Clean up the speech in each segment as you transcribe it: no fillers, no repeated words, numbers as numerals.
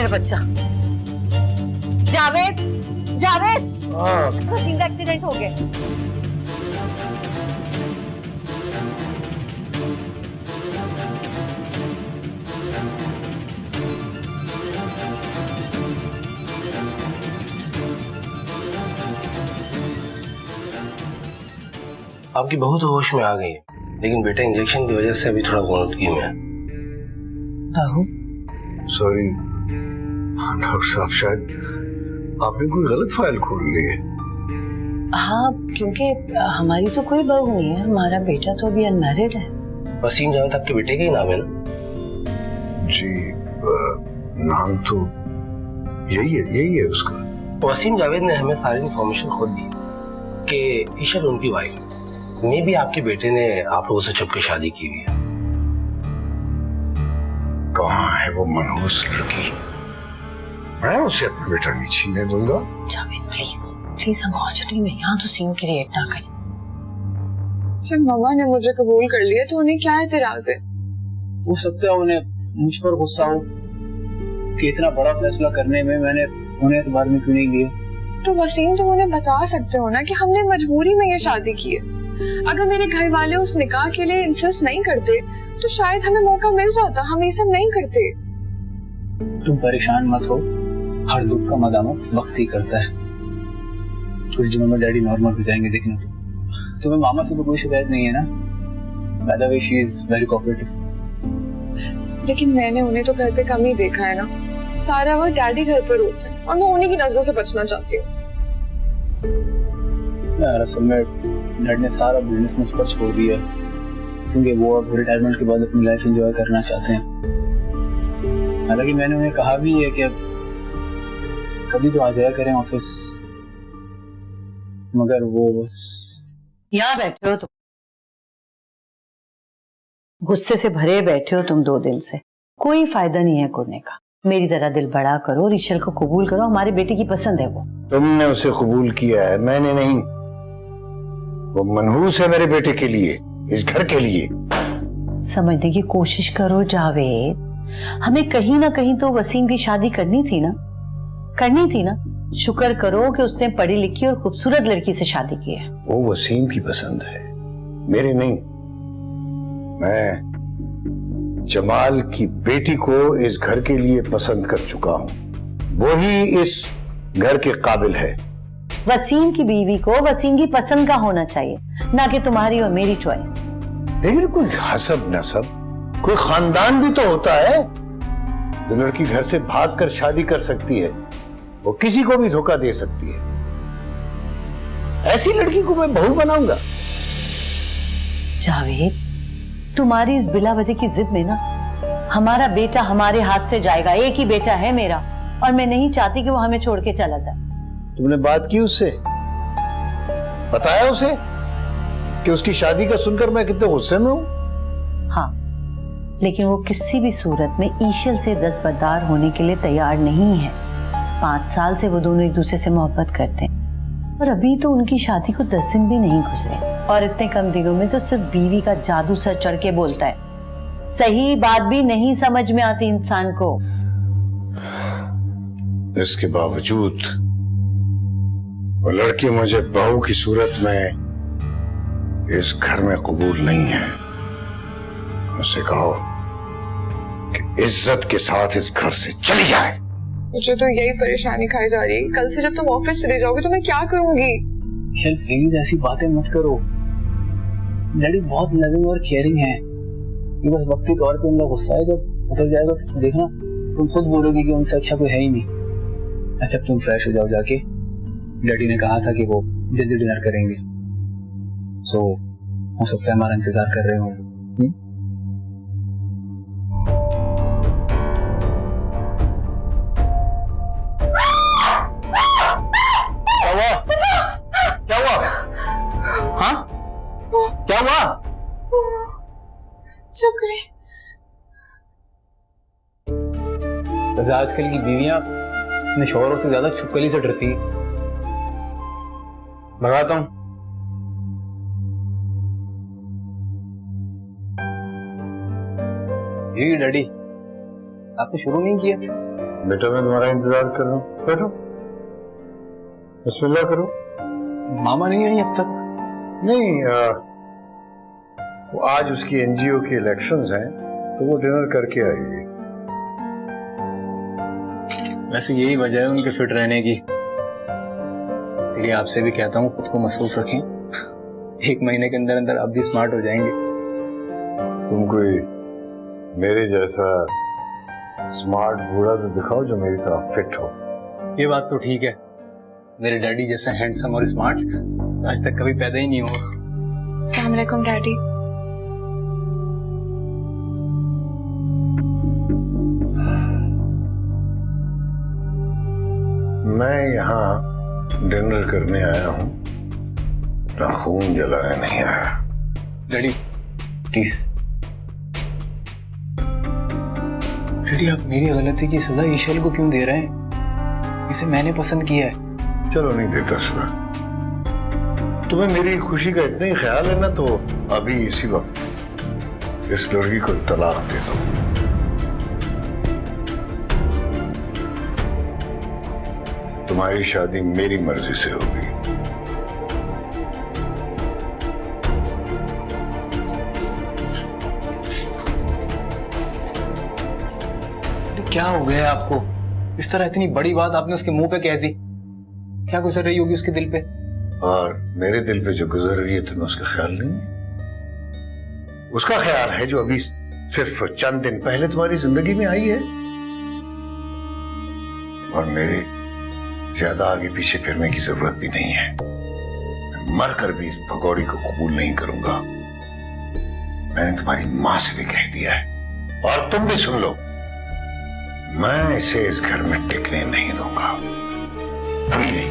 मेरा बच्चा। जावेद, जावेद, वसीम का एक्सीडेंट हो गया। आपकी बहू तो होश में आ गई है, लेकिन बेटा इंजेक्शन की वजह से अभी थोड़ा गौनतगी में है। बहू, सॉरी डॉक्टर साहब, शायद आपने कोई गलत फाइल खोल ली है। हाँ, क्योंकि हमारी तो कोई बहू नहीं है, हमारा बेटा तो अभी अनमैरिड है। वसीम जावेद आपके बेटे का ही नाम है ना? जी, नाम तो यही है उसका। वसीम जावेद ने हमें सारी इन्फॉर्मेशन खुद दी कि ईशल उनकी वाइफ है। मे भी आपके बेटे ने आप लोगों से छुप के शादी की हुई है। कहाँ है वो मनहूस लड़की? मैं उसे अपना बेटा नहीं छीनने दूंगा। जावेद प्लीज प्लीज, हम हॉस्पिटल में यहाँ तो सीन क्रिएट ना करें। जब मम्मा ने मुझे कबूल कर लिया तो उन्हें क्या एतराज है? हो सकता है उन्हें मुझ पर गुस्सा हो कि इतना बड़ा फैसला करने में मैंने उन्हें एतबार में क्यों नहीं लिया। तो वसीम, तुम उन्हें बता सकते हो ना कि हमने मजबूरी में ये शादी की है। अगर मेरे घर वाले उस निकाह के लिए इंसिस्ट नहीं करते तो शायद हमें मौका मिल जाता। हम ये सब नहीं करते। तुम परेशान मत हो, हर दुख का मदामत वक्त ही करता है। कुछ दिनों में डैडी नॉर्मल हो जाएंगे, देखना। तुम्हें मामा से तो कोई शिकायत नहीं है ना? By the way she is very cooperative. लेकिन मैंने उन्हें तो घर पे कम ही देखा है ना। सारा वक्त डैडी घर पर होते हैं और मैं उन्हीं की नजरों से बचना चाहती हूँ। यार असल में डैड ने सारा बिजनेस मुझ पर छोड़ दिया क्योंकि वो अब रिटायरमेंट के बाद अपनी लाइफ एंजॉय करना चाहते हैं। हालांकि मैंने उन्हें कहा भी है कि कभी तो आ जाया करें ऑफिस, मगर वो बस। यहाँ बैठे हो तुम, गुस्से से भरे बैठे हो तुम 2 दिन से। कोई फायदा नहीं है करने का। मेरी तरह दिल बड़ा करो, ऋषल को कबूल करो। हमारे बेटे की पसंद है वो। तुमने उसे कबूल किया है, मैंने नहीं। वो मनहूस है मेरे बेटे के लिए, इस घर के लिए। समझने की कोशिश करो जावेद, हमें कहीं ना कहीं तो वसीम की शादी करनी थी ना। शुक्र करो कि उसने पढ़ी लिखी और खूबसूरत लड़की से शादी की है। वो वसीम की पसंद है, मेरी नहीं। मैं जमाल की बेटी को इस घर के लिए पसंद कर चुका हूं। वो ही इस घर के काबिल है। वसीम की बीवी को वसीम की पसंद का होना चाहिए, ना कि तुम्हारी और मेरी चॉइस। लेकिन कोई हसब नसब, कोई खानदान भी तो होता है। जो लड़की घर से भागकर शादी कर सकती है वो किसी को भी धोखा दे सकती है। ऐसी लड़की को मैं बहू बनाऊंगा? जावेद, तुम्हारी इस बिला वजह की जिद में ना हमारा बेटा हमारे हाथ से जाएगा। एक ही बेटा है मेरा और मैं नहीं चाहती कि वो हमें छोड़ के चला जाए। तुमने बात की उससे? बताया उसे कि उसकी शादी का सुनकर मैं कितने गुस्से में हूं? हाँ, लेकिन वो किसी भी सूरत में ईशल से दस्तबरदार होने के लिए तैयार नहीं है। 5 साल से वो दोनों एक दूसरे से मोहब्बत करते हैं और अभी तो उनकी शादी को 10 दिन भी नहीं गुजरे और इतने कम दिनों में तो सिर्फ बीवी का जादू सर चढ़ के बोलता है। सही बात भी नहीं समझ में आती इंसान को। इसके बावजूद वो लड़की मुझे बहू की सूरत में इस घर में कबूल नहीं है। उससे कहो कि इज्जत के साथ इस घर से चली जाए। मुझे तो यही परेशानी खाई जा रही है। कल से जब तुम ऑफिस चले जाओगे तो मैं क्या करूंगी? चल प्लीज ऐसी बातें मत करो। डैडी बहुत लविंग और केयरिंग है। ये बस वक्ती तौर पे उनका गुस्सा है, जब उतर जाएगा तो देखना तुम खुद बोलोगी कि उनसे अच्छा कोई है ही नहीं। अच्छा तुम फ्रेश हो जाओ जाके। डैडी ने कहा था कि वो जल्दी डिनर करेंगे, सो हो सकता है हमारा इंतजार कर रहे हो। क्या हुआ? हाँ, क्या हुआ? चुकरी। वैसे आजकल की बीवियां अपने शौहरों से ज्यादा छुपकली से डरती हैं। भगाता हूं। ये डैडी, आपने शुरू नहीं किया? बेटा मैं तुम्हारा इंतजार कर रहा हूँ, बैठो, बिस्मिल्लाह करो। मामा नहीं आई अब तक? नहीं, वो आज उसकी एनजीओ के इलेक्शंस हैं तो वो डिनर करके आएगी। वैसे यही वजह है उनके फिट रहने की, इसलिए आपसे भी कहता हूँ खुद को मसरूफ रखें। 1 महीने के अंदर अंदर आप भी स्मार्ट हो जाएंगे। तुम कोई मेरे जैसा स्मार्ट बूढ़ा तो दिखाओ जो मेरी तरह फिट हो। ये बात तो ठीक है, मेरे डैडी जैसा हैंडसम और स्मार्ट आज तक कभी पैदा ही नहीं हुआ। अस्सलाम वालेकुम डैडी। मैं यहाँ डिनर करने आया हूँ, अपना खून जलाने नहीं आया। डैडी प्लीज, डैडी आप मेरी गलती की सजा ईशल को क्यों दे रहे हैं? इसे मैंने पसंद किया है। चलो नहीं देता सजा, तुम्हें मेरी खुशी का इतना ही ख्याल है ना, तो अभी इसी वक्त इस लड़की को तलाक दे दो। तुम्हारी शादी मेरी मर्जी से होगी। क्या हो गया आपको? इस तरह इतनी बड़ी बात आपने उसके मुंह पे कह दी। क्या गुजर रही होगी उसके दिल पे? और मेरे दिल पे जो गुजर रही है तुम्हें उसका ख्याल नहीं है? उसका ख्याल है जो अभी सिर्फ चंद दिन पहले तुम्हारी जिंदगी में आई है। और मेरे ज्यादा आगे पीछे फिरने की जरूरत भी नहीं है। मैं मर कर भी इस भगौड़ी को कबूल नहीं करूंगा। मैंने तुम्हारी मां से भी कह दिया है, और तुम भी सुन लो, मैं इसे इस घर में टिकने नहीं दूंगा। कभी नहीं।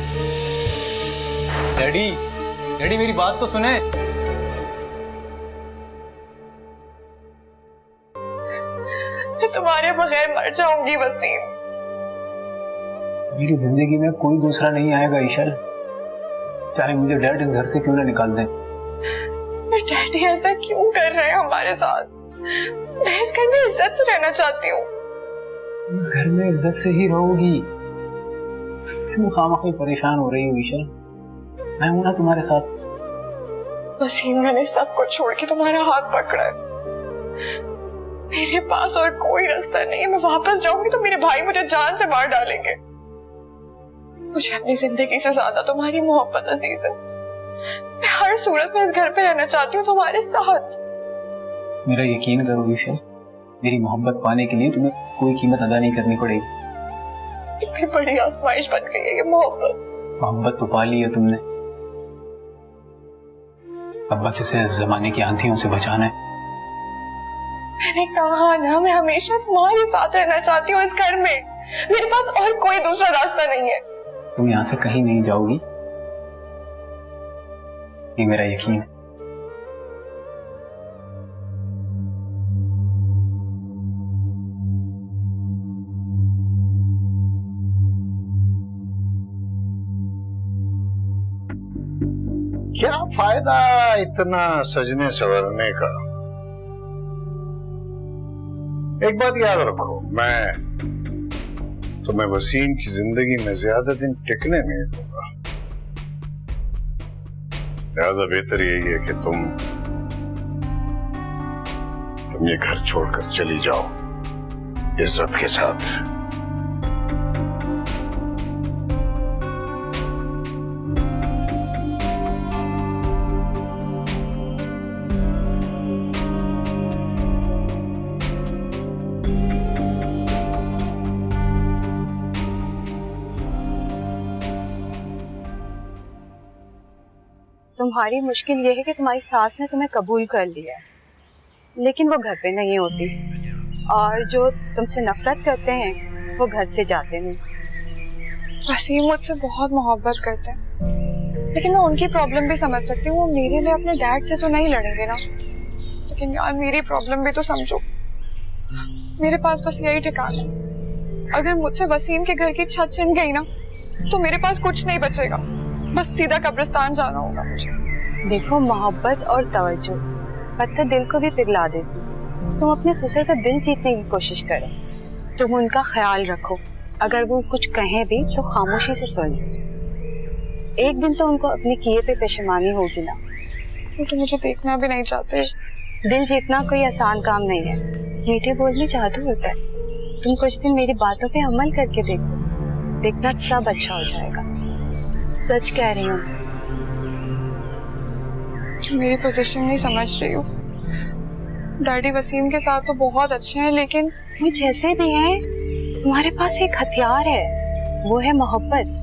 डैडी, डैडी मेरी बात तो सुने। मैं तुम्हारे बगैर मर जाऊंगी वसीम। मेरी जिंदगी में कोई दूसरा नहीं आएगा ईशल, चाहे मुझे डैड इस घर से क्यों ना निकाल दें। डैडी ऐसा क्यों कर रहे हैं हमारे साथ? मैं इस घर में इज्जत से रहना चाहती हूँ। इस घर में इज्जत से ही रहोगी, तुम क्यों खामखा परेशान हो रही हो ईशल? मैं हूं ना तुम्हारे साथ। वसीम मैंने सब कुछ छोड़ के तुम्हारा हाथ पकड़ा है। मेरे पास और कोई रास्ता नहीं है। मैं वापस जाऊंगी तो मेरे भाई मुझे जान से मार डालेंगे। मुझे अपनी जिंदगी से ज्यादा तुम्हारी मोहब्बत अजीज है। मैं हर सूरत में इस घर पे रहना चाहती हूँ तुम्हारे साथ। मेरा यकीन करो ईशल, मेरी मोहब्बत पाने के लिए तुम्हें कोई कीमत अदा नहीं करनी पड़ेगी। इतनी बड़ी आजमाइश बन गई है ये मोहब्बत। मोहब्बत तो पा ली है तुमने, अब बस इसे जमाने की आंधियों से बचाना है। मैंने कहा ना, मैं हमेशा तुम्हारे साथ रहना चाहती हूँ इस घर में। मेरे पास और कोई दूसरा रास्ता नहीं है। तुम यहाँ से कहीं नहीं जाओगी, ये मेरा यकीन है। क्या फायदा इतना सजने संवरने का? एक बात याद रखो, मैं तुम्हें वसीम की जिंदगी में ज्यादा दिन टिकने नहीं दूंगा। ज्यादा बेहतर यही है कि तुम ये घर छोड़कर चली जाओ इज्जत के साथ। तुम्हारी मुश्किल ये है कि तुम्हारी सास ने तुम्हें कबूल कर लिया है, लेकिन वो घर पे नहीं होती, और जो तुमसे नफरत करते हैं वो घर से जाते नहीं। वसीम मुझसे बहुत मोहब्बत करते हैं, लेकिन मैं उनकी प्रॉब्लम भी समझ सकती हूँ। वो मेरे लिए अपने डैड से तो नहीं लड़ेंगे ना, लेकिन यार मेरी प्रॉब्लम भी तो समझो। मेरे पास बस यही ठिकाना है। अगर मुझसे वसीम के घर की छत छिन गई ना, तो मेरे पास कुछ नहीं बचेगा। बस सीधा कब्रिस्तान जाना होगा मुझे। देखो, मोहब्बत और तवज्जो पत्थर दिल को भी पिघला देती। तुम अपने ससुर का दिल जीतने की कोशिश करो, तुम उनका ख्याल रखो, अगर वो कुछ कहें भी तो खामोशी से सुन। एक दिन तो उनको अपने किए पे पेशेमानी होगी ना। वो तो मुझे देखना भी नहीं चाहते। दिल जीतना कोई आसान काम नहीं है, मीठे बोल में जादू होता है। तुम कुछ दिन मेरी बातों पे अमल करके देखो, देखना सब अच्छा हो जाएगा। सच कह रही हूँ। तुम मेरी पोजीशन नहीं समझ रही हो। डैडी वसीम के साथ तो बहुत अच्छे हैं, लेकिन वो जैसे भी हैं, तुम्हारे पास एक हथियार है, वो है मोहब्बत।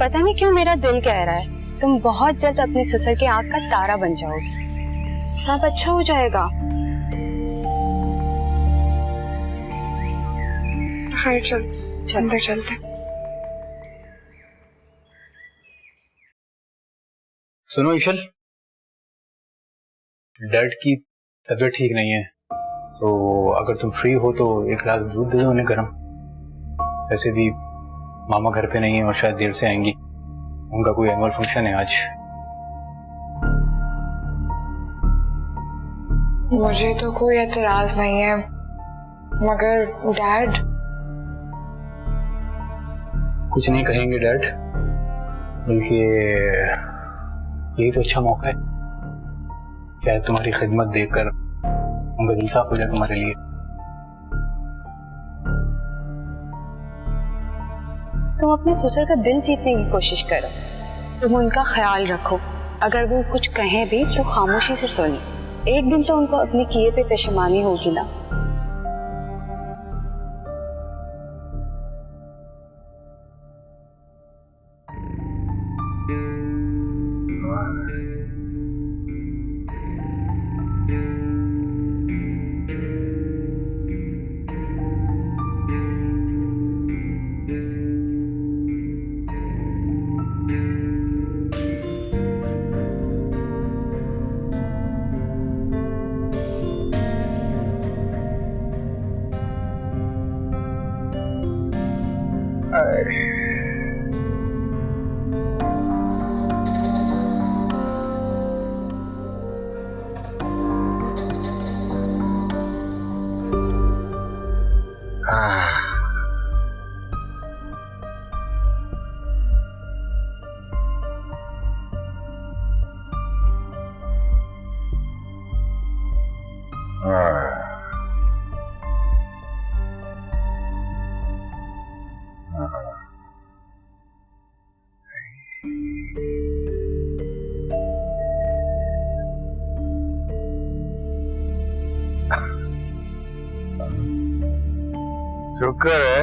पता नहीं क्यों मेरा दिल कह रहा है तुम बहुत जल्द अपने ससुर के आंख का तारा बन जाओगी। सब अच्छा हो जाएगा। खैर चल, अंदर चलते। सुनो ईशल, डैड की तबीयत ठीक नहीं है, तो अगर तुम फ्री हो तो एक गिलास दूध दे दो उन्हें गर्म। वैसे भी मामा घर पे नहीं है और शायद देर से आएंगी, उनका कोई एनुअल फंक्शन है आज। मुझे तो कोई एतराज नहीं है, मगर डैड कुछ नहीं कहेंगे डैड, बल्कि यही तो अच्छा मौका है, शायद तुम्हारी खिदमत देखकर उनका दिल साफ हो जाए तुम्हारे लिए। तुम अपने ससुर का दिल जीतने की कोशिश करो, तुम उनका ख्याल रखो। अगर वो कुछ कहें भी तो खामोशी से सुन। एक दिन तो उनको अपने किए पे पेशेमानी होगी ना। शुक्र है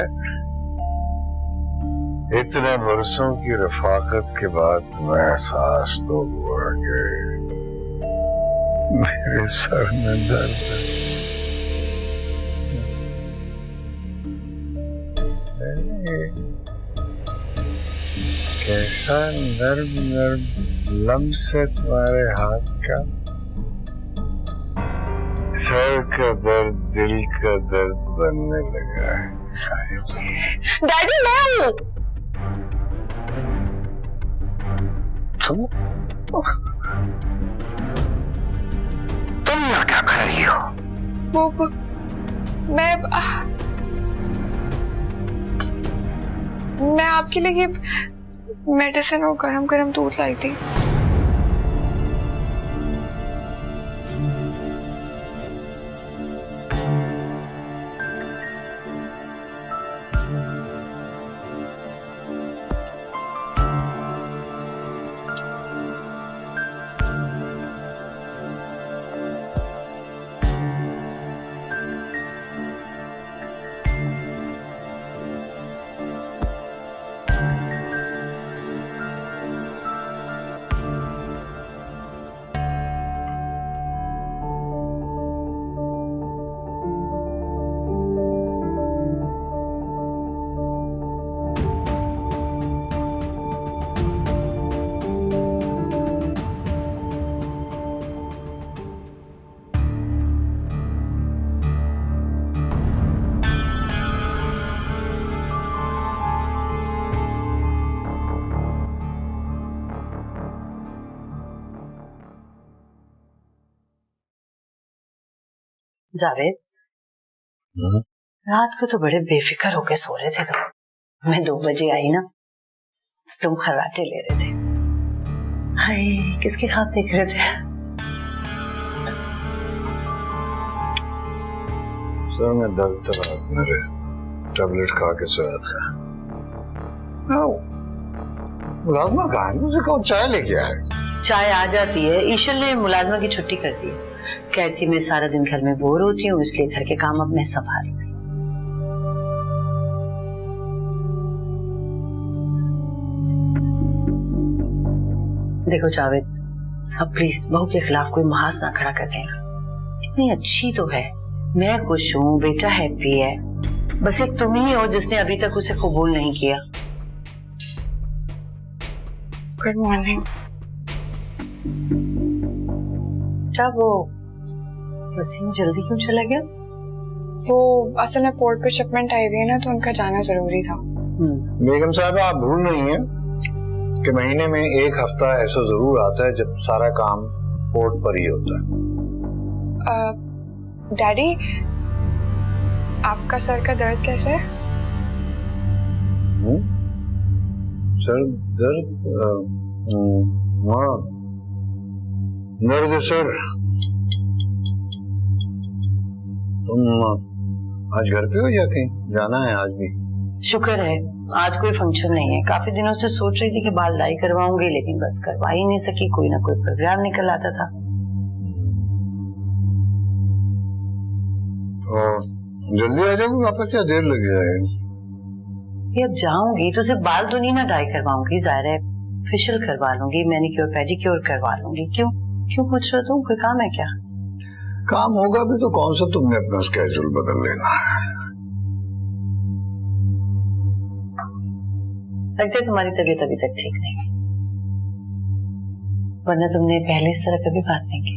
इतने बरसों की रफाकत के बाद तुम्हें एहसास तो हुआ कि मेरे सर में दर्द है। कैसा नर्म नर्म लम्स है तुम्हारे हाथ का। सर का दर्द दिल का दर्द बनने लगा है। डैडी मैं हूँ। तुम यहाँ क्या कर रही हो? वो मैं आपके लिए मेडिसिन और गरम गरम दूध लाई थी। जावेद, रात को तो बड़े बेफिक्र होके सो रहे थे तुम। मैं 2 बजे आई ना, तुम खर्राटे ले रहे थे। हाय, किसके ख्वाब देख रहे थे? सर में दर्द था रात, मेरे टैबलेट खा के सोया था। मुलाजमा कहाँ है? मुझे कहो चाय लेके आए। चाय आ जाती है। ईशल ने मुलाजमा की छुट्टी कर दी। कहती मैं सारा दिन घर में बोर होती हूँ, इसलिए घर के काम अब मैं संभालूंगी। देखो जावेद, अब प्लीज बहू के खिलाफ कोई महाज ना खड़ा कर देना। इतनी अच्छी तो है, मैं खुश हूँ, बेटा हैप्पी है, बस एक तुम ही हो जिसने अभी तक उसे कबूल नहीं किया। Good morning. क्या वो वसीम जल्दी क्यों चला गया? वो असल में पोर्ट पे शिपमेंट आई हुई है ना, तो उनका जाना जरूरी था। बेगम साहब, आप भूल रही हैं कि महीने में 1 हफ्ता ऐसा जरूर आता है जब सारा काम पोर्ट पर ही होता है। डैडी, आपका सर का दर्द कैसा है? सर दर्द? हाँ, दर्द है सर। तुम आज घर पे हो या कहीं जाना है आज भी? शुक्र है आज कोई फंक्शन नहीं है। काफी दिनों से सोच रही थी कि बाल डाई करवाऊंगी, लेकिन बस करवा ही नहीं सकी। कोई ना कोई प्रोग्राम निकल आता था। जल्दी आ जाओगे वापस, क्या देर लग जाएगी? अब जाऊंगी तो सिर्फ बाल तो नहीं ना डाई करवाऊंगी, जाहिर है फेशियल करवा लूंगी, मैनिक्योर पेडिक्योर करवा लूंगी। क्यों क्यों पूछ रहे हो तुम? कोई काम है क्या? काम होगा भी तो कौन सा तुमने अपना स्केड्यूल बदल लेना है। लगता है तुम्हारी तबीयत अभी तक ठीक नहीं, वरना तुमने पहले इस तरह कभी बात नहीं की।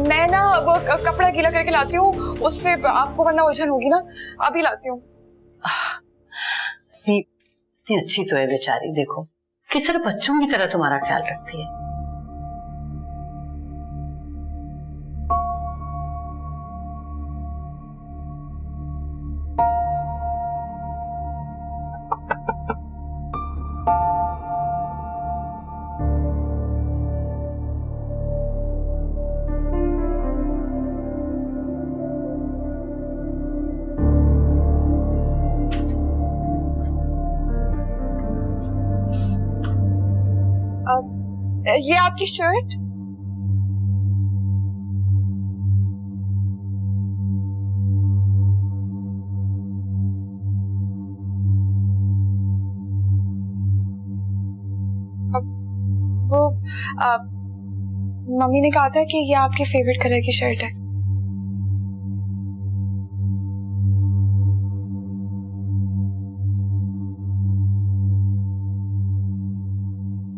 मैं ना वो कपड़ा गीला करके लाती हूँ, उससे आपको वरना उलझन होगी ना। अभी लाती हूँ। इतनी अच्छी तो है बेचारी, देखो किस तरह बच्चों की तरह तुम्हारा ख्याल रखती है। ये आपकी शर्ट? वो मम्मी ने कहा था कि ये आपके फेवरेट कलर की शर्ट है।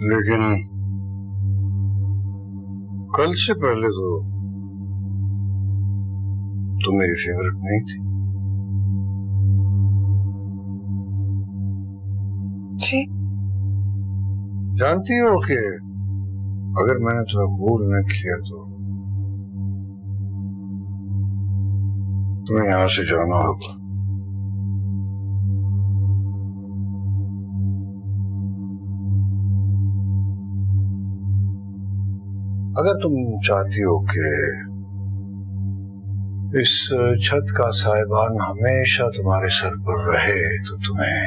लेकिन कल से पहले तो मेरी फेवरेट नहीं थी। जी जानती हो कि अगर मैंने तुम्हें कबूल न किया तो तुम्हें यहां से जाना होगा। अगर तुम चाहती हो कि इस छत का साहिबान हमेशा तुम्हारे सर पर रहे तो तुम्हें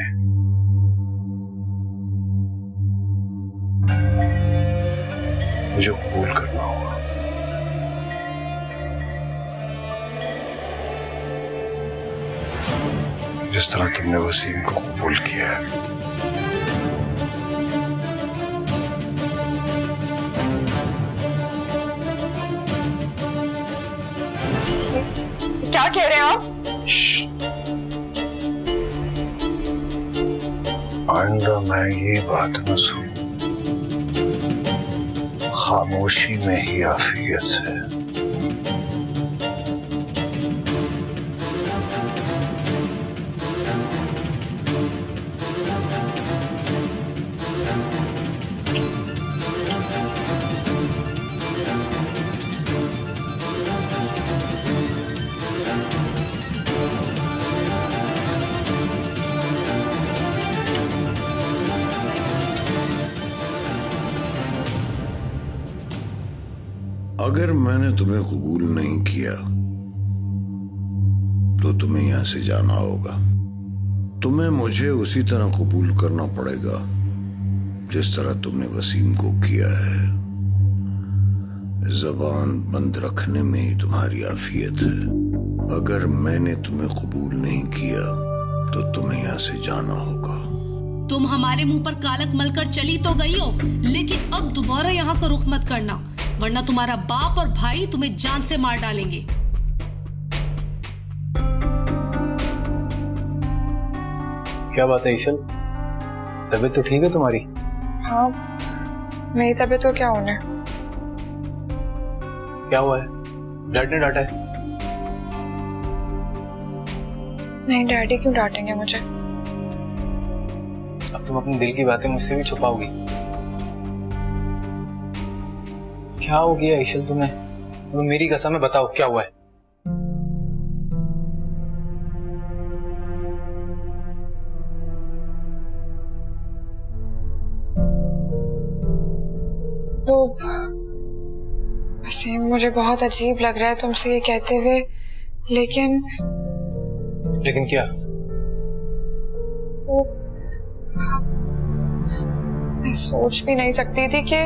मुझे कबूल करना होगा। जिस तरह तुमने वसीम को कबूल किया है। क्या कह रहे हैं आप? आइंदा मैं ये बात न सुनूं। खामोशी में ही आफियत है। अगर मैंने तुम्हें कबूल नहीं किया तो तुम्हें यहां से जाना होगा। तुम्हें मुझे उसी तरह कबूल करना पड़ेगा जिस तरह तुमने वसीम को किया है। जबान बंद रखने में ही तुम्हारी आफियत है। अगर मैंने तुम्हें कबूल नहीं किया तो तुम्हें यहां से जाना होगा। तुम हमारे मुंह पर कालक मलकर चली तो गई हो, लेकिन अब दोबारा यहाँ का रुख मत करना, वरना तुम्हारा बाप और भाई तुम्हें जान से मार डालेंगे। क्या बात है ईशल, तबीयत तो ठीक है तुम्हारी? हाँ, मेरी तबीयत तो क्या होना है। क्या हुआ है? डैड ने डांटा है? नहीं, डैडी क्यों डांटेंगे मुझे? अब तुम अपने दिल की बातें मुझसे भी छुपाओगी? क्या हो गया ईशल तुम्हें? तो मेरी कसम है, बताओ क्या हुआ है? वो वसीम, मुझे बहुत अजीब लग रहा है तुमसे ये कहते हुए, लेकिन क्या? वो मैं सोच भी नहीं सकती थी कि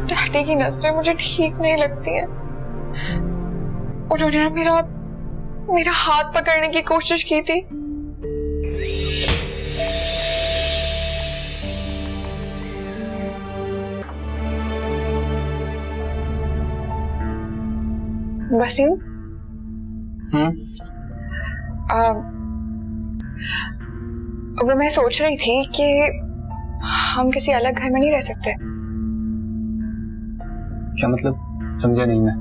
डैडी की नजरें मुझे ठीक नहीं लगती हैं। उन्होंने ना मेरा हाथ पकड़ने की कोशिश की थी। वसीम, वो मैं सोच रही थी कि हम किसी अलग घर में नहीं रह सकते। क्या मतलब? समझा नहीं मैं।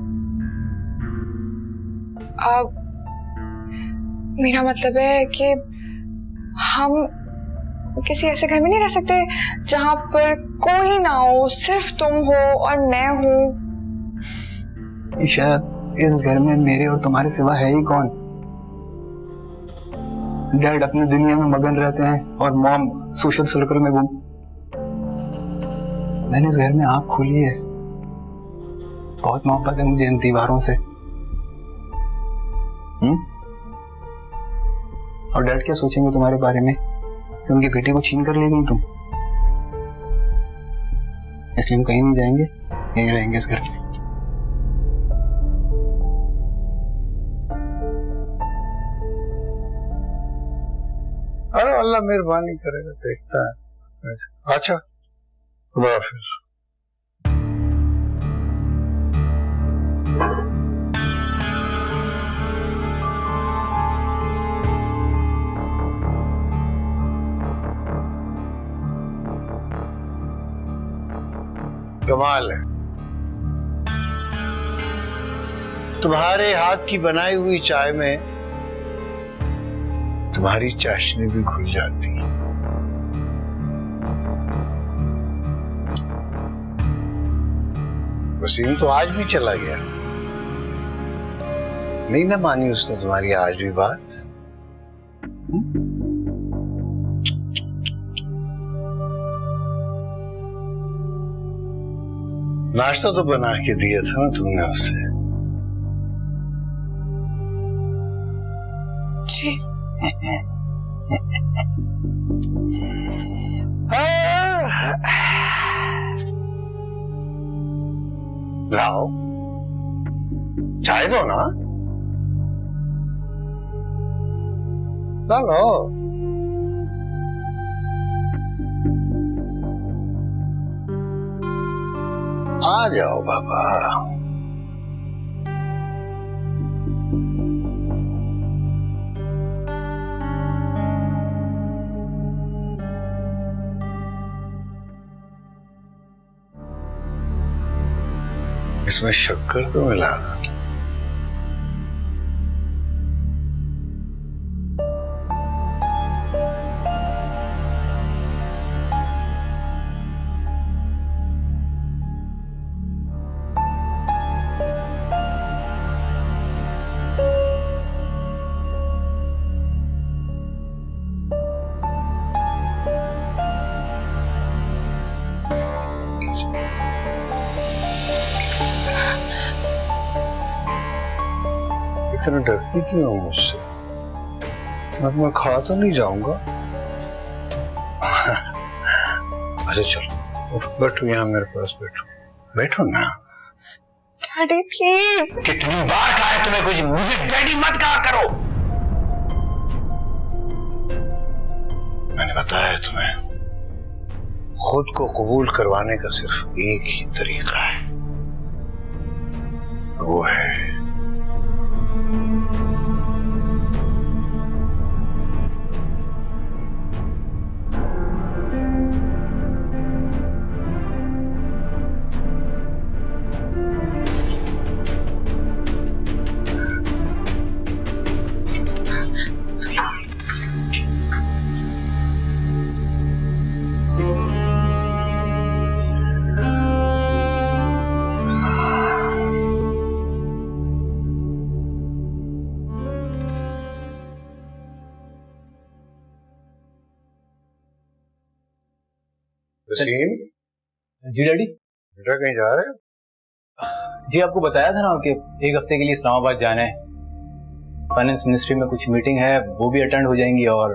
मेरा मतलब है कि हम किसी ऐसे घर में नहीं रह सकते जहां पर कोई ना हो, सिर्फ तुम हो और मैं हूं। ईशा, इस घर में मेरे और तुम्हारे सिवा है ही कौन? डैड अपनी दुनिया में मगन रहते हैं और मॉम सोशल सर्कल में गुम। मैंने इस घर में आंख खोली है। बहुत मोहब्बत है मुझे इन दीवारों से। और डैड क्या सोचेंगे तुम्हारे बारे में कि उनकी बेटी को छीन कर ले गई तुम? इसलिए हम कहीं नहीं जाएंगे, यहीं रहेंगे इस घर में। अरे अल्लाह मेहरबानी करेगा, देखता है। अच्छा, खुदा हाफिज। कमाल है, तुम्हारे हाथ की बनाई हुई चाय में तुम्हारी चाशनी भी खुल जाती है। वसीम तो आज भी चला गया, नहीं ना मानी उसने तुम्हारी आज भी बात? नाश्ता तो बना के दिया था ना तुमने उसे? जी। लाओ, चाय दो ना। लो, आ जाओ बाबा। इसमें शक्कर तो मिला दो। इतना डरती क्यों हो मुझसे? मैं खा तो नहीं जाऊंगा। अच्छा चलो बैठो, यहाँ मेरे पास बैठो, बैठो ना। Daddy please. कितनी बार कहा है तुम्हें कुछ मुझे डैडी मत कहा करो। मैंने बताया है तुम्हें, खुद को कबूल करवाने का सिर्फ एक ही तरीका है, वो है वसीम। जी डैडी। बेटा कहीं जा रहे हो? जी आपको बताया था ना कि एक हफ्ते के लिए इस्लामाबाद जाना है। फाइनेंस मिनिस्ट्री में कुछ मीटिंग है, वो भी अटेंड हो जाएंगी। और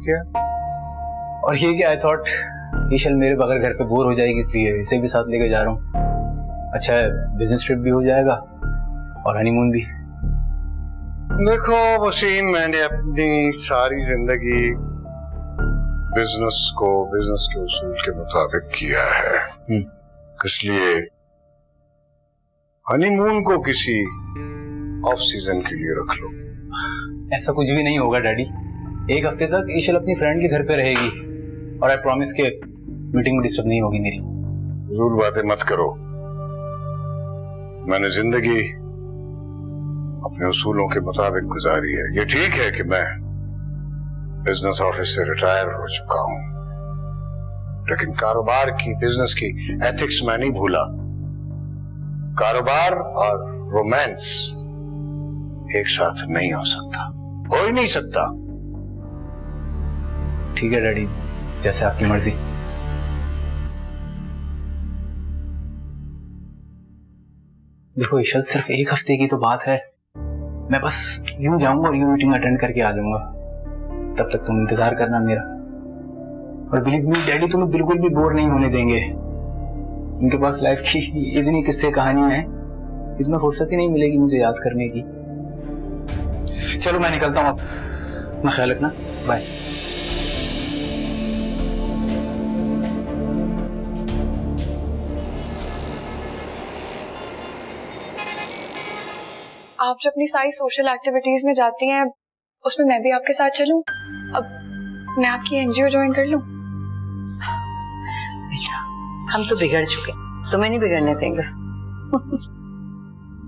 क्या? और ये कि आई थॉट ईशल मेरे बगैर घर पे बोर हो जाएगी, इसलिए इसे भी साथ लेके जा रहा हूँ। अच्छा है, बिजनेस ट्रिप भी हो जाएगा और हनीमून भी। देखो वसीम, मैंने अपनी सारी जिंदगी बिजनेस के उसूल के मुताबिक किया है, इसलिए हनीमून को किसी ऑफ सीजन के लिए रख लो। ऐसा कुछ भी नहीं होगा डैडी। एक हफ्ते तक ईशल अपनी फ्रेंड के घर पे रहेगी और आई प्रॉमिस के मीटिंग में डिस्टर्ब नहीं होगी मेरी। फजूल बातें मत करो। मैंने जिंदगी अपने उसूलों के मुताबिक गुजारी है। ये ठीक है कि मैं बिजनेस ऑफिस से रिटायर हो चुका हूं, लेकिन कारोबार की, बिजनेस की एथिक्स मैं नहीं भूला। कारोबार और रोमांस एक साथ नहीं हो सकता, हो ही नहीं सकता। ठीक है डैडी, जैसे आपकी मर्जी। देखो ईशल, सिर्फ एक हफ्ते की तो बात है। मैं बस यूं जाऊंगा और यूं मीटिंग अटेंड करके आ जाऊंगा। तब तक तुम इंतजार करना मेरा। और बिलीव मी डैडी, तुम्हें बिल्कुल भी बोर नहीं होने देंगे। उनके पास लाइफ की इतनी किस्से कहानियां हैं, इतना फुर्सत ही नहीं मिलेगी मुझे याद करने की। चलो मैं निकलता हूँ, अपना ख्याल रखना, बाय। आप जो अपनी सारी सोशल एक्टिविटीज में जाती हैं, उसमें मैं भी आपके साथ चलूं? अब मैं आपकी एनजीओ ज्वाइन कर लूं? बेटा, हम तो बिगड़ चुके, तुम्हें नहीं बिगड़ने देंगे।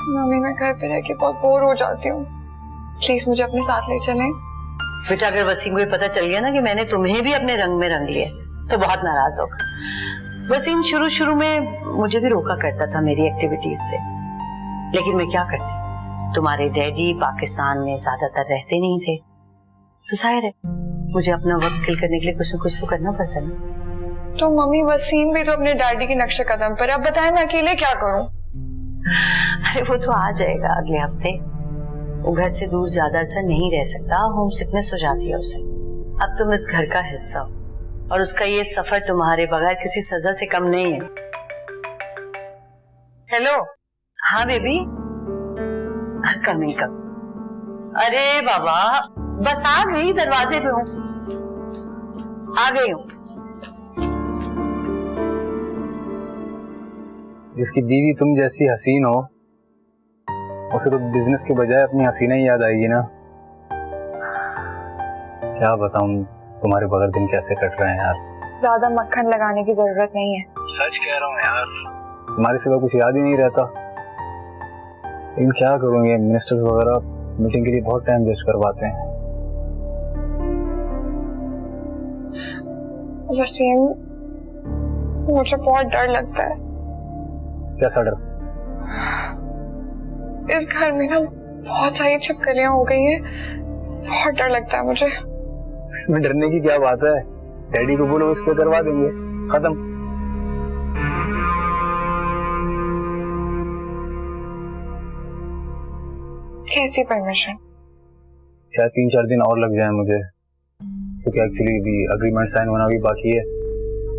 मम्मी, मैं घर पे रह के बहुत बोर हो जाती हूँ, प्लीज मुझे अपने साथ ले चलें। बेटा, अगर वसीम को पता चल गया ना कि मैंने तुम्हें भी अपने रंग में रंग लिया तो बहुत नाराज होगा। वसीम शुरू में मुझे भी रोका करता था मेरी एक्टिविटीज से, लेकिन मैं क्या करती, तुम्हारे डैडी पाकिस्तान में ज्यादातर रहते नहीं थे, तो जाहिर है मुझे अपना वक्त किल करने के लिए कुछ न कुछ तो करना पड़ता ना। तो मम्मी, वसीम भी तो अपने डैडी के नक्शे कदम पर। अब बताएं मैं अकेले क्या करूं? अरे वो तो आ जाएगा अगले हफ्ते। वो घर से दूर ज्यादा अरसा नहीं रह सकता, होम सिकनेस हो जाती है उसे। अब तुम इस घर का हिस्सा हो और उसका ये सफर तुम्हारे बगैर किसी सजा से कम नहीं है। हेलो, हाँ बेबी, कमिंग कम। अरे बाबा, बस आ गई, दरवाजे पे हूँ, आ गई हूँ। जिसकी बीवी तुम जैसी हसीन हो, उसे तो बिजनेस के बजाय अपनी हसीना ही याद आएगी ना। क्या बताऊं तुम्हारे बगैर दिन कैसे कट रहे हैं यार। ज्यादा मक्खन लगाने की जरूरत नहीं है। सच कह रहा हूँ यार, तुम्हारे सिवा कुछ याद ही नहीं रहता। लेकिन क्या करूँगे, मिनिस्टर्स वगैरह मीटिंग के लिए बहुत टाइम वेस्ट करवाते हैं। वसीम, मुझे बहुत डर लगता है। कैसा डर? इस घर में ना बहुत सारी छिपकलियां हो गई हैं, बहुत डर लगता है मुझे। इसमें डरने की क्या बात है, डैडी को बोलो, उस पे करवा देंगे, खत्म। कैसी परमिशन? शायद 3-4 दिन और लग जाए मुझे, क्योंकि एक्चुअली अभी एग्रीमेंट साइन होना भी बाकी है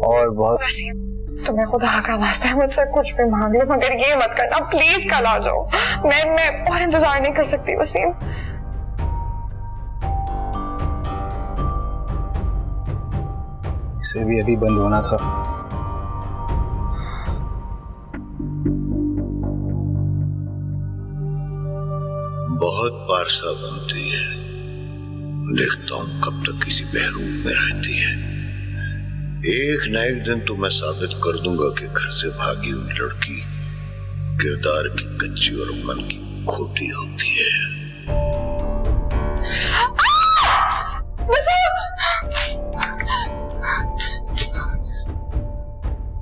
और बहुत। वसीम, तुम्हें खुदा का वास्ता है मुझसे कुछ भी मांग लो, मगर ये मत करना प्लीज। कल आ जाओ, मैं और इंतजार नहीं कर सकती वसीम। इसे भी अभी बंद होना था। बहुत पारसा बनती है, देखता हूं कब तक किसी बहरूप में रहती है। एक न एक दिन तो मैं साबित कर दूंगा कि घर से भागी हुई लड़की किरदार की कच्ची और मन की खोटी होती है।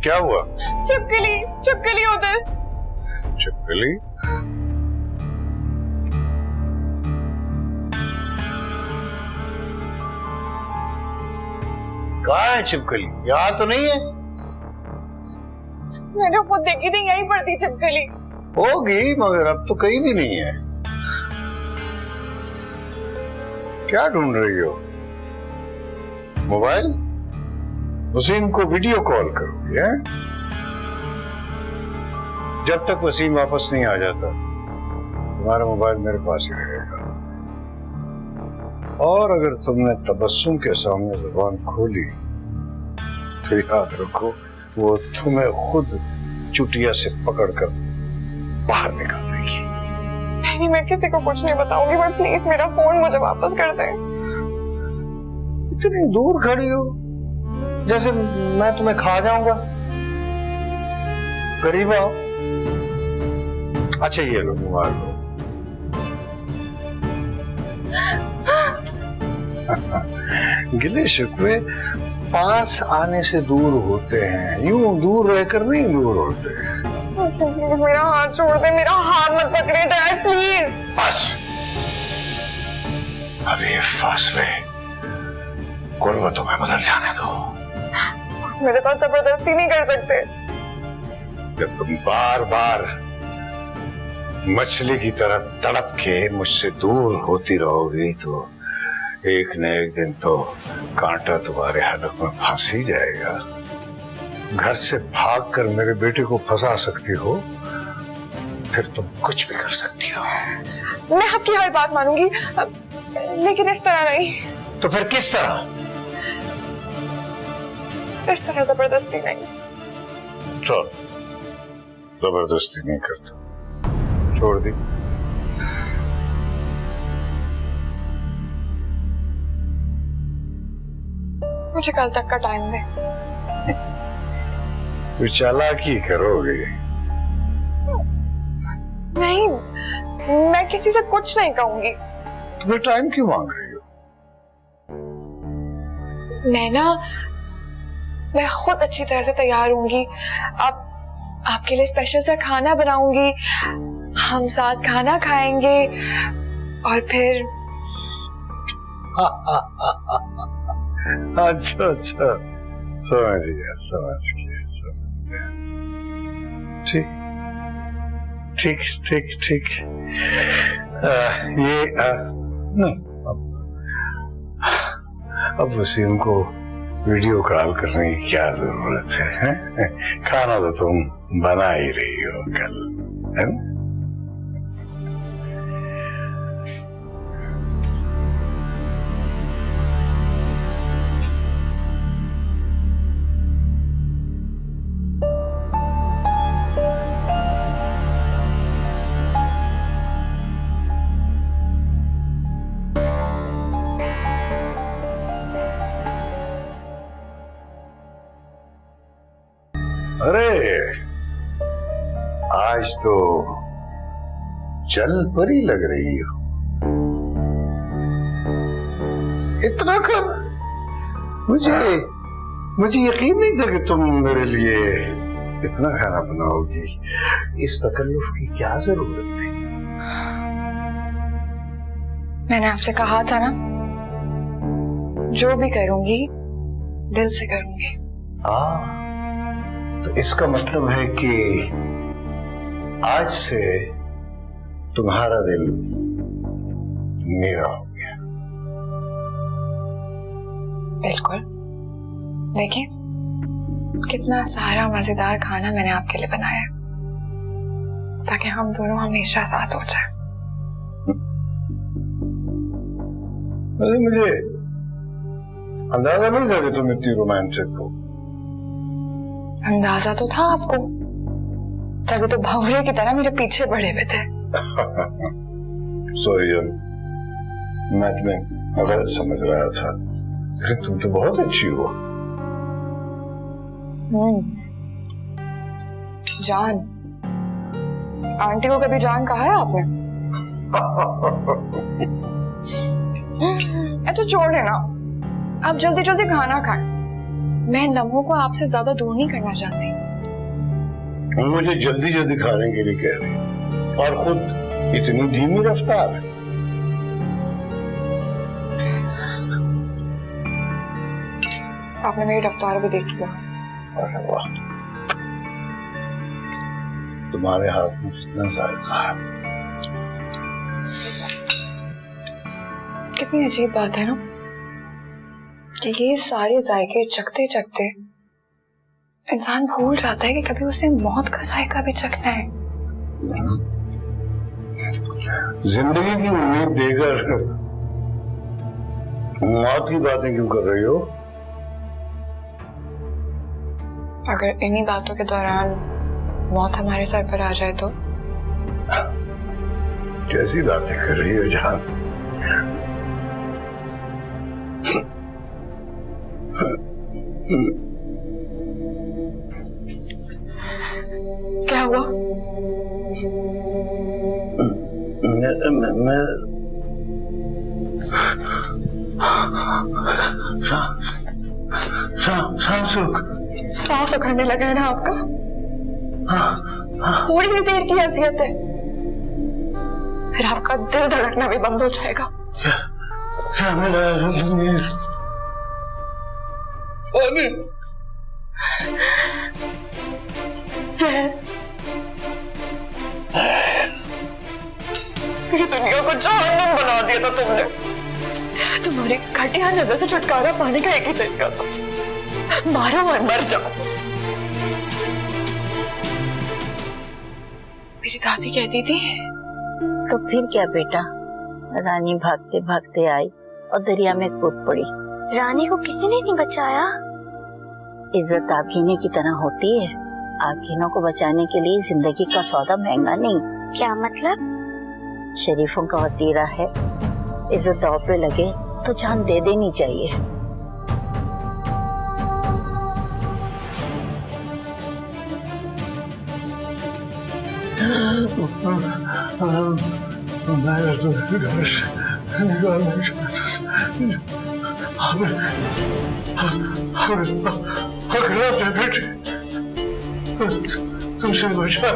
क्या हुआ? छिपकली उधर। छिपकली? कहाँ है छिपकली? यहाँ तो नहीं है। मैंने खुद देखी थी, यहीं पर थी छिपकली। होगी, मगर अब तो कहीं भी नहीं है। क्या ढूंढ रही हो? मोबाइल? वसीम को वीडियो कॉल करोगी? हैं? जब तक वसीम वापस नहीं आ जाता तुम्हारा मोबाइल मेरे पास ही रहेगा। और अगर तुमने तबस्सुम के सामने जुबान खोली तो याद रखो वो तुम्हें खुद चुटिया से पकड़कर बाहर निकाल देगी। नहीं, मैं किसी को कुछ नहीं बताऊंगी, बट प्लीज मेरा फोन मुझे वापस कर दे। इतनी दूर खड़ी हो जैसे मैं तुम्हें खा जाऊंगा। करीब आओ। अच्छा ये लो, मोबाइल लो। गिले शिकवे पास आने से दूर होते हैं, यूं दूर रहकर नहीं दूर होते। प्लीज मेरा हाथ छोड़ दे, मेरा हाथ मत पकड़े डैड प्लीज। बस अब ये फासले गुर्बतों में बदल जाने दो। मेरे साथ जबरदस्ती नहीं कर सकते। जब तुम बार बार मछली की तरह तड़प के मुझसे दूर होती रहोगी तो एक न एक दिन तो कांटा तुम्हारे हलक में फंस ही जाएगा। घर से भागकर मेरे बेटे को फंसा सकती हो, फिर तुम कुछ भी कर सकती हो। मैं आपकी हर बात मानूंगी, लेकिन इस तरह नहीं। तो फिर किस तरह? इस तरह जबरदस्ती नहीं। चल, जबरदस्ती नहीं करता, छोड़ दी। मुझे कल तक का टाइम दे। तू चालाकी करोगे? नहीं, मैं किसी से कुछ नहीं कहूंगी। तुम्हें टाइम क्यों मांग रही हो? मैं खुद अच्छी तरह से तैयार होंगी। आपके लिए स्पेशल सा खाना बनाऊंगी, हम साथ खाना खाएंगे और फिर अच्छा समझ गया। ठीक। ये अब वसीम को वीडियो कॉल करने की क्या जरूरत है? खाना तो तुम बना ही रही हो कल, है ना? अरे आज तो जल परी लग रही हो। इतना कर, मुझे यकीन नहीं था कि तुम मेरे लिए इतना खाना बनाओगी। इस तकल्लुफ की क्या जरूरत थी? मैंने आपसे कहा था ना, जो भी करूंगी दिल से करूंगी। हाँ, तो इसका मतलब है कि आज से तुम्हारा दिल मेरा हो गया। बिल्कुल। देखिए कितना सारा मजेदार खाना मैंने आपके लिए बनाया है, ताकि हम दोनों हमेशा साथ हो जाए। अरे मुझे अंदाजा नहीं था कि तुम इतनी रोमांटिक हो। अंदाजा तो था आपको, तभी तो भंवरे की तरह मेरे पीछे बढ़े हुए थे। सॉरी जन, मैं तुम्हें गलत समझ रहा था, लेकिन तुम तो बहुत अच्छी हो। जान, आंटी को कभी जान कहा है आपने? तो छोड़ देना, आप जल्दी जल्दी खाना खाएं। मैं इन लम्हों को आपसे ज्यादा दूर नहीं करना चाहती। मुझे जल्दी जल्दी खाने के लिए कह रही, और खुद इतनी धीमी रफ्तार है। आपने मेरी रफ्तार भी देखी है। अरे वाह, तुम्हारे हाथ में कितना जायका है। कितनी अजीब बात है ना, कि ये सारे जायके चखते चखते इंसान भूल जाता है कि कभी उसे मौत का जायका भी चखना है। जिंदगी की उम्मीद देकर मौत की बातें क्यों कर रही हो? अगर इन्हीं बातों के दौरान मौत हमारे सर पर आ जाए तो? कैसी बातें कर रही हो जान? क्या हुआ? मैं सांस उखड़ने लगा है ना आपका? थोड़ी ही देर की अजियत है, फिर आपका दिल धड़कना भी बंद हो जाएगा। मेरी दुनिया को जहन्नुम बना दिया था तुमने। तुम्हारी घटिया नजर से छुटकारा पाने का एक ही तरीका था, मारो और मर जाओ। मेरी दादी कहती थी। तो फिर क्या बेटा, रानी भागते भागते आई और दरिया में कूद पड़ी। रानी को किसी ने नहीं बचाया? इज्जत आभीने की तरह होती है, आभीनों को बचाने के लिए जिंदगी का सौदा महंगा नहीं। क्या मतलब? शरीफों का वतीरा है, इज्जत दांव पे लगे तो जान दे देनी चाहिए। मैं तो घर से निकालना चाहता बेटे, तुमसे बचा।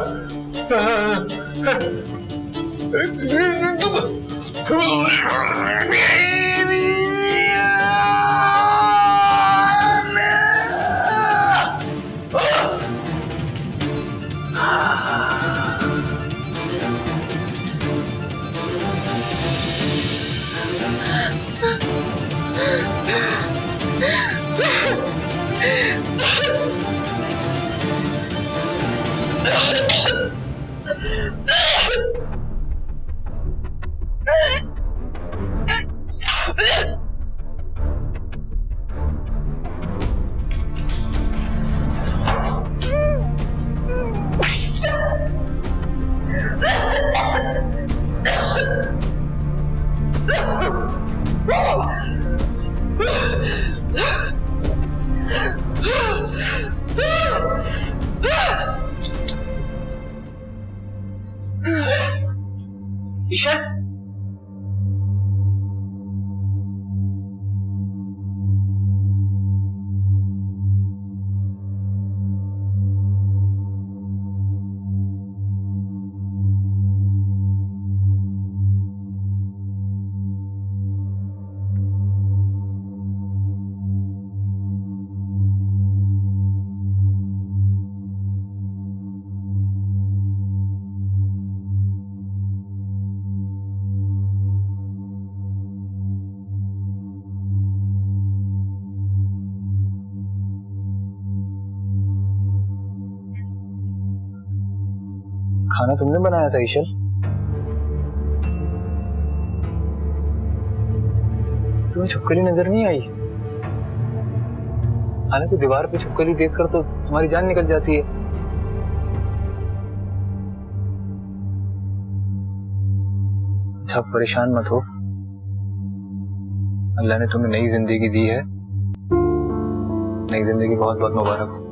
खाना तुमने बनाया था ईशल? तुम्हें छुपकली नजर नहीं आई? हालांकि दीवार पे छुपकली देखकर तो तुम्हारी जान निकल जाती है। अच्छा परेशान मत हो, अल्लाह ने तुम्हें नई जिंदगी दी है। नई जिंदगी बहुत बहुत मुबारक हो।